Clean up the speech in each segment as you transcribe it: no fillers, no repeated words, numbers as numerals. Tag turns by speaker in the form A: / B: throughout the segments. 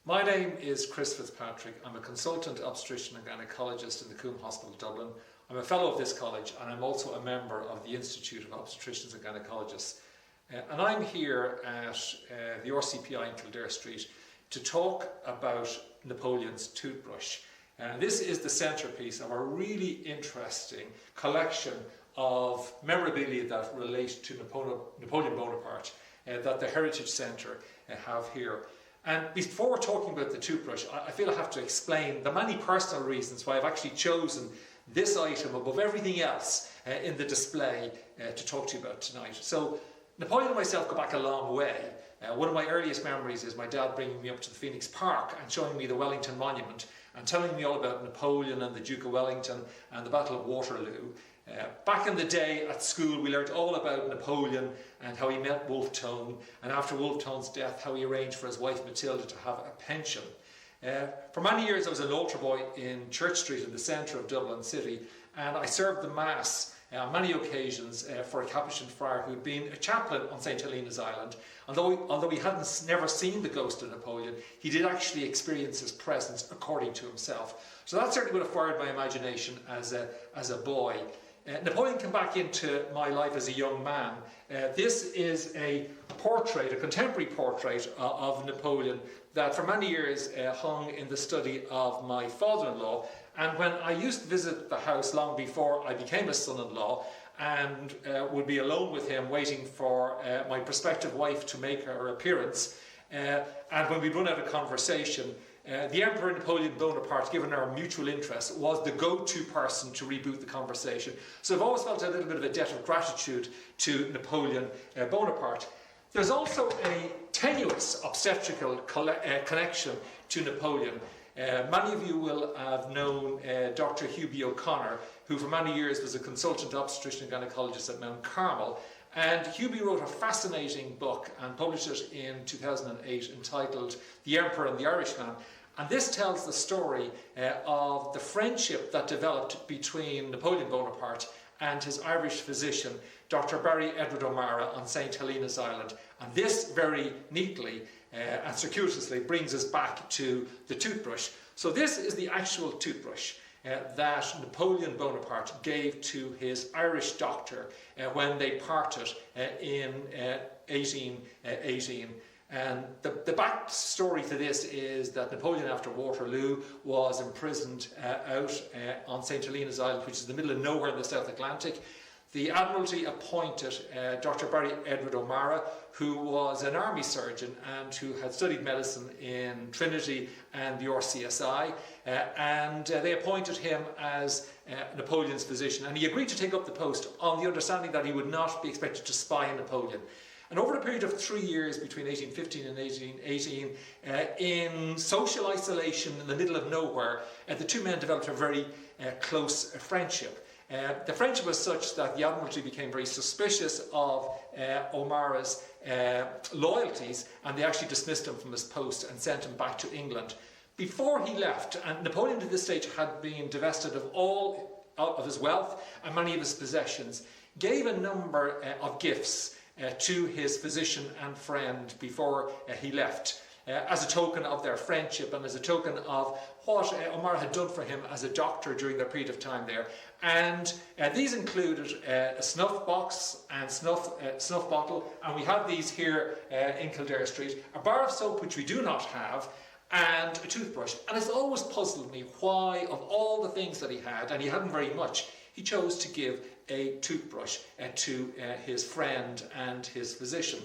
A: My name is Chris Fitzpatrick. I'm a consultant obstetrician and gynaecologist in the Coombe Hospital, Dublin. I'm a fellow of this college and I'm also a member of the Institute of Obstetricians and Gynaecologists. And I'm here at the RCPI in Kildare Street to talk about Napoleon's toothbrush. This is the centrepiece of a really interesting collection of memorabilia that relate to Napoleon Bonaparte that the Heritage Centre have here. And before talking about the toothbrush, I feel I have to explain the many personal reasons why I've actually chosen this item above everything else in the display to talk to you about tonight. So Napoleon and myself go back a long way. One of my earliest memories is my dad bringing me up to the Phoenix Park and showing me the Wellington Monument and telling me all about Napoleon and the Duke of Wellington and the Battle of Waterloo. Back in the day at school we learnt all about Napoleon and how he met Wolfe Tone, and after Wolfe Tone's death how he arranged for his wife Matilda to have a pension. For many years I was an altar boy in Church Street in the centre of Dublin City, and I served the Mass on many occasions for a Capuchin friar who had been a chaplain on St Helena's Island. Although he hadn't never seen the ghost of Napoleon, he did actually experience his presence according to himself. So that certainly would have fired my imagination as a boy. Napoleon came back into my life as a young man. This is a portrait, a contemporary portrait of Napoleon that for many years hung in the study of my father-in-law. And when I used to visit the house long before I became a son-in-law and would be alone with him waiting for my prospective wife to make her appearance, and when we'd run out of conversation, the Emperor Napoleon Bonaparte, given our mutual interest, was the go-to person to reboot the conversation. So I've always felt a little bit of a debt of gratitude to Napoleon Bonaparte. There's also a tenuous obstetrical connection to Napoleon. Many of you will have known Dr. Hubie O'Connor, who for many years was a consultant obstetrician and gynaecologist at Mount Carmel. And Hubie wrote a fascinating book and published it in 2008 entitled The Emperor and the Irishman. And this tells the story of the friendship that developed between Napoleon Bonaparte and his Irish physician, Dr. Barry Edward O'Mara on St Helena's Island. And this very neatly and circuitously brings us back to the toothbrush. So this is the actual toothbrush that Napoleon Bonaparte gave to his Irish doctor when they parted in 1818. And the back story to this is that Napoleon, after Waterloo, was imprisoned out on St Helena's Island, which is in the middle of nowhere in the South Atlantic. The Admiralty appointed Dr. Barry Edward O'Mara, who was an army surgeon and who had studied medicine in Trinity and the RCSI, and they appointed him as Napoleon's physician, and he agreed to take up the post on the understanding that he would not be expected to spy on Napoleon. And over the period of 3 years between 1815 and 1818, in social isolation in the middle of nowhere, the two men developed a very close friendship. The friendship was such that the Admiralty became very suspicious of O'Mara's loyalties, and they actually dismissed him from his post and sent him back to England. Before he left, and Napoleon at this stage had been divested of all of his wealth and many of his possessions, gave a number of gifts to his physician and friend before he left, as a token of their friendship and as a token of what O'Mara had done for him as a doctor during their period of time there. And these included a snuff box and snuff bottle, and we have these here in Kildare Street, a bar of soap which we do not have, and a toothbrush. And it's always puzzled me why, of all the things that he had, and he hadn't very much, he chose to give a toothbrush to his friend and his physician.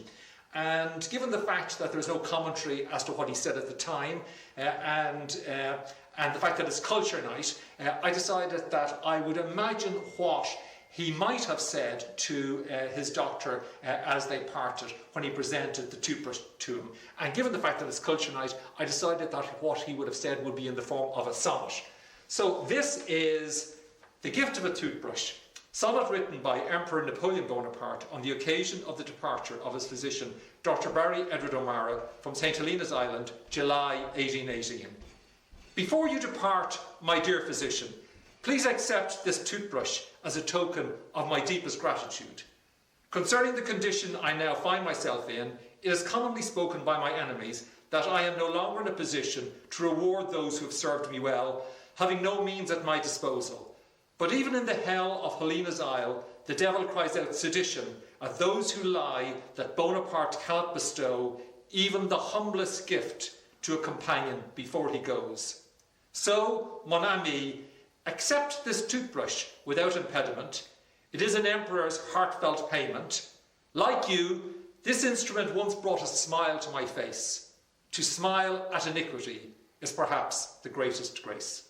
A: And given the fact that there was no commentary as to what he said at the time, and the fact that it's culture night, I decided that I would imagine what he might have said to his doctor as they parted when he presented the toothbrush to him. And given the fact that it's culture night, I decided that what he would have said would be in the form of a sonnet. So this is The Gift of a Toothbrush, sonnet written by Emperor Napoleon Bonaparte on the occasion of the departure of his physician, Dr. Barry Edward O'Mara, from St Helena's Island, July 1818. Before you depart, my dear physician, please accept this toothbrush as a token of my deepest gratitude. Concerning the condition I now find myself in, it is commonly spoken by my enemies that I am no longer in a position to reward those who have served me well, having no means at my disposal. But even in the hell of Helena's Isle, the devil cries out sedition at those who lie that Bonaparte cannot bestow even the humblest gift to a companion before he goes. So, mon ami, accept this toothbrush without impediment. It is an emperor's heartfelt payment. Like you, this instrument once brought a smile to my face. To smile at iniquity is perhaps the greatest grace.